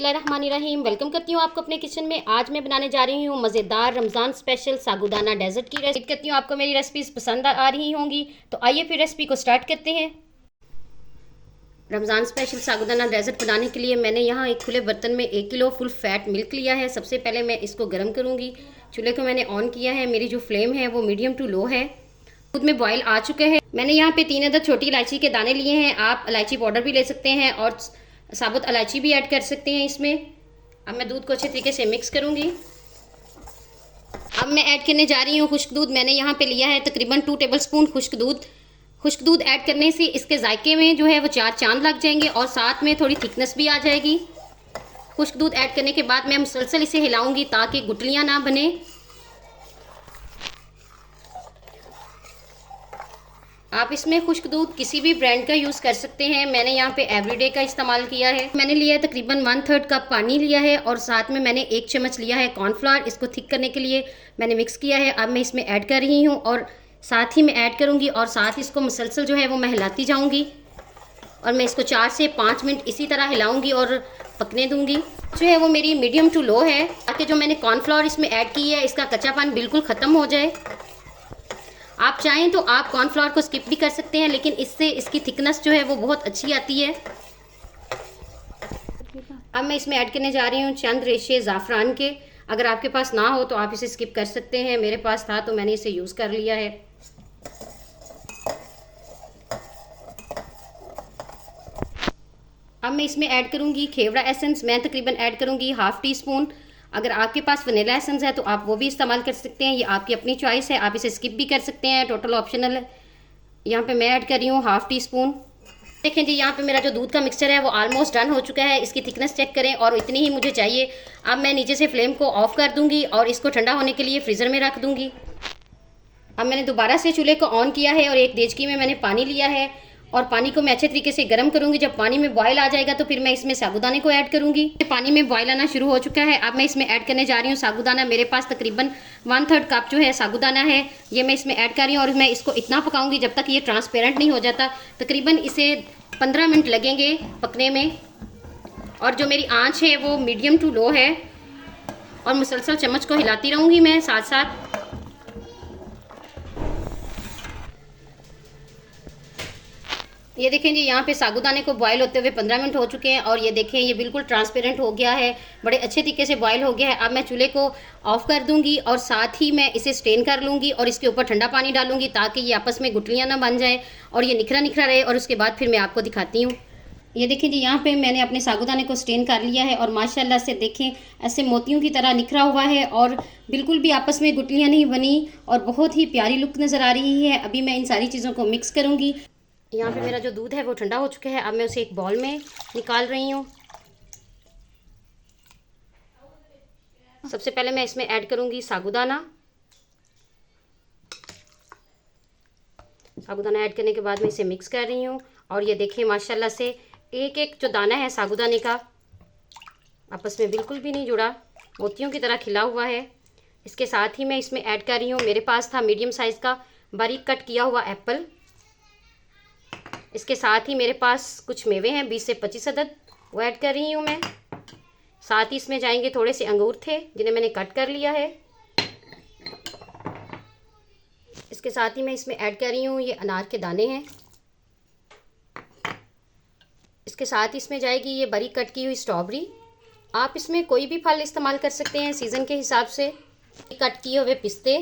बिस्मिल्लाहिर्रहमानिर्रहीम। वेलकम करती हूँ आपको अपने किचन में। आज मैं बनाने जा रही हूँ मज़ेदार रमज़ान स्पेशल सागुदाना डेजर्ट की रेसिपी। करती हूँ आपको मेरी रेसिपीज़ पसंद आ रही होंगी, तो आइए फिर रेसिपी को स्टार्ट करते हैं। रमज़ान स्पेशल सागुदाना डेजर्ट बनाने के लिए मैंने यहाँ एक खुले बर्तन में 1 किलो फुल फैट मिल्क लिया है। सबसे पहले मैं इसको गर्म करूँगी। चूल्हे को मैंने ऑन किया है। मेरी जो फ्लेम है वो मीडियम टू लो है। दूध में बॉयल आ चुके हैं। मैंने यहाँ पे 3 अदद छोटी इलायची के दाने लिए हैं। आप इलायची पाउडर भी ले सकते हैं और साबुत इलायची भी ऐड कर सकते हैं इसमें। अब मैं दूध को अच्छे तरीके से मिक्स करूँगी। अब मैं ऐड करने जा रही हूँ खुश्क दूध। मैंने यहाँ पे लिया है तकरीबन 2 टेबलस्पून खुश्क दूध। खुश्क दूध ऐड करने से इसके जायके में जो है वो 4 चांद लग जाएंगे और साथ में थोड़ी थिकनेस भी आ जाएगी। खुश्क दूध ऐड करने के बाद मैं मुसलसल इसे हिलाऊंगी ताकि गुठलियाँ ना बने। आप इसमें खुश्क दूध किसी भी ब्रांड का यूज़ कर सकते हैं। मैंने यहाँ पे एवरीडे का इस्तेमाल किया है। मैंने लिया है तकरीबन 1/3 कप पानी लिया है और साथ में मैंने 1 चम्मच लिया है कॉर्नफ्लावर। इसको थिक करने के लिए मैंने मिक्स किया है। अब मैं इसमें ऐड कर रही हूँ और साथ ही मैं ऐड करूँगी और साथ ही इसको मुसलसल जो है वो मैं हिलाती जाऊँगी और मैं इसको 4 से 5 मिनट इसी तरह हिलाऊँगी और पकने दूँगी। जो है वो मेरी मीडियम टू लो है ताकि जो मैंने कॉर्नफ्लावर इसमें ऐड की है इसका कच्चापन बिल्कुल ख़त्म हो जाए। आप चाहें तो आप कॉर्नफ्लावर को स्किप भी कर सकते हैं, लेकिन इससे इसकी थिकनेस जो है वो बहुत अच्छी आती है। अब मैं इसमें ऐड करने जा रही हूँ चंद रेशे ज़ाफ़रान के। अगर आपके पास ना हो तो आप इसे स्किप कर सकते हैं। मेरे पास था तो मैंने इसे यूज़ कर लिया है। अब मैं इसमें ऐड करूँगी खेवड़ा एसेंस। मैं तकरीबन ऐड करूँगी 1/2 टीस्पून। अगर आपके पास वनीला एसेंस है तो आप वो भी इस्तेमाल कर सकते हैं। ये आपकी अपनी चॉइस है, आप इसे स्किप भी कर सकते हैं, टोटल ऑप्शनल है। यहाँ पे मैं ऐड कर रही हूँ 1/2 टीस्पून। देखें जी, यहाँ पे मेरा जो दूध का मिक्सचर है वो ऑलमोस्ट डन हो चुका है। इसकी थिकनेस चेक करें और इतनी ही मुझे चाहिए। अब मैं नीचे से फ्लेम को ऑफ कर दूँगी और इसको ठंडा होने के लिए फ्रीज़र में रख दूँगी। अब मैंने दोबारा से चूल्हे को ऑन किया है और एक देचकी में मैंने पानी लिया है और पानी को मैं अच्छे तरीके से गर्म करूंगी। जब पानी में बॉयल आ जाएगा तो फिर मैं इसमें साबूदाने को ऐड करूंगी। पानी में बॉयल आना शुरू हो चुका है। अब मैं इसमें ऐड करने जा रही हूँ साबूदाना। मेरे पास तकरीबन 1/3 कप जो है साबूदाना है, ये मैं इसमें ऐड कर रही हूँ और मैं इसको इतना पकाऊंगी जब तक ये ट्रांसपेरेंट नहीं हो जाता। तकरीबन इसे 15 मिनट लगेंगे पकने में और जो मेरी आँच है वो मीडियम टू लो है और मुसलसल चम्मच को हिलाती रहूँगी मैं साथ साथ। ये देखें जी, यहाँ पे साबूदाने को बॉयल होते हुए 15 मिनट हो चुके हैं और ये देखें ये बिल्कुल ट्रांसपेरेंट हो गया है, बड़े अच्छे तरीके से बॉयल हो गया है। अब मैं चूल्हे को ऑफ कर दूंगी और साथ ही मैं इसे स्ट्रेन कर लूँगी और इसके ऊपर ठंडा पानी डालूंगी ताकि ये आपस में गुठलियाँ ना बन जाए और ये निखरा निखरा रहे। और उसके बाद फिर मैं आपको दिखाती हूँ। ये देखें जी, यहाँ पे मैंने अपने साबूदाने को स्ट्रेन कर लिया है और माशाल्लाह से देखें ऐसे मोतियों की तरह निखरा हुआ है और बिल्कुल भी आपस में गुठलियाँ नहीं बनी और बहुत ही प्यारी लुक नज़र आ रही है। अभी मैं इन सारी चीज़ों को मिक्स करूँगी। यहाँ पे मेरा जो दूध है वो ठंडा हो चुका है। अब मैं उसे एक बाउल में निकाल रही हूँ। सबसे पहले मैं इसमें ऐड करूँगी साबूदाना। साबूदाना ऐड करने के बाद मैं इसे मिक्स कर रही हूँ और ये देखें माशाल्लाह से एक एक जो दाना है साबूदाने का आपस में बिल्कुल भी नहीं जुड़ा, मोतियों की तरह खिला हुआ है। इसके साथ ही मैं इसमें ऐड कर रही हूँ, मेरे पास था मीडियम साइज़ का बारीक कट किया हुआ एप्पल। इसके साथ ही मेरे पास कुछ मेवे हैं 20 से 25 अदद, वो ऐड कर रही हूँ मैं। साथ ही इसमें जाएंगे थोड़े से अंगूर थे जिन्हें मैंने कट कर लिया है। इसके साथ ही मैं इसमें ऐड कर रही हूँ ये अनार के दाने हैं। इसके साथ ही इसमें जाएगी ये बारीक कट की हुई स्ट्रॉबेरी। आप इसमें कोई भी फल इस्तेमाल कर सकते हैं सीज़न के हिसाब से। कट किए हुए पिस्ते।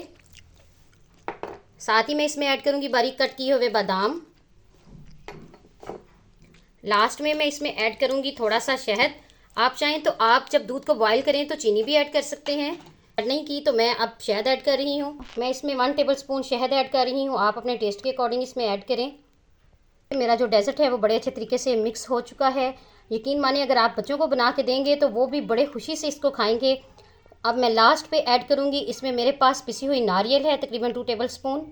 साथ ही मैं इसमें ऐड करूँगी बारीक कट किए हुए बादाम। लास्ट में मैं इसमें ऐड करूँगी थोड़ा सा शहद। आप चाहें तो आप जब दूध को बॉयल करें तो चीनी भी ऐड कर सकते हैं। ऐड नहीं की तो मैं अब शहद ऐड कर रही हूँ। मैं इसमें 1 टेबलस्पून शहद ऐड कर रही हूँ। आप अपने टेस्ट के अकॉर्डिंग इसमें ऐड करें। मेरा जो डेजर्ट है वो बड़े अच्छे तरीके से मिक्स हो चुका है। यकीन मानिए अगर आप बच्चों को बना के देंगे तो वो भी बड़े खुशी से इसको खाएंगे। अब मैं लास्ट पे ऐड करूँगी, इसमें मेरे पास पिसी हुई नारियल है तकरीबन 2 टेबलस्पून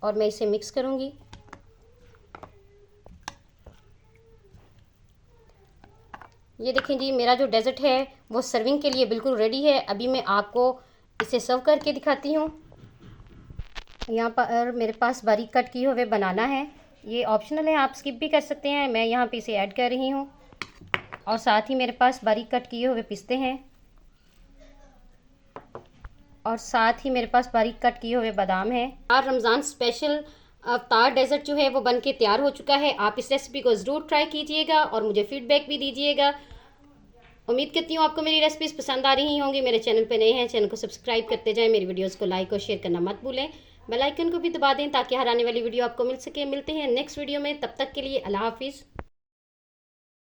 और मैं इसे मिक्स करूँगी। ये देखें जी, मेरा जो डेजर्ट है वो सर्विंग के लिए बिल्कुल रेडी है। अभी मैं आपको इसे सर्व करके दिखाती हूँ। यहाँ पर मेरे पास बारीक कट किए हुए बनाना है ये ऑप्शनल है, आप स्किप भी कर सकते हैं। मैं यहाँ पे इसे ऐड कर रही हूँ। और साथ ही मेरे पास बारीक कट किए हुए पिस्ते हैं और साथ ही मेरे पास बारीक कट किए हुए बादाम है। और रमज़ान स्पेशल अवतार डेजर्ट जो है वो बन के तैयार हो चुका है। आप इस रेसिपी को ज़रूर ट्राई कीजिएगा और मुझे फीडबैक भी दीजिएगा। उम्मीद करती हूँ आपको मेरी रेसिपीज़ पसंद आ रही होंगी। मेरे चैनल पे नए हैं, चैनल को सब्सक्राइब करते जाएं। मेरी वीडियोस को लाइक और शेयर करना मत भूलें। बेल आइकन को भी दबा दें ताकि हर आने वाली वीडियो आपको मिल सके। मिलते हैं नेक्स्ट वीडियो में, तब तक के लिए अल्लाह हाफिज़।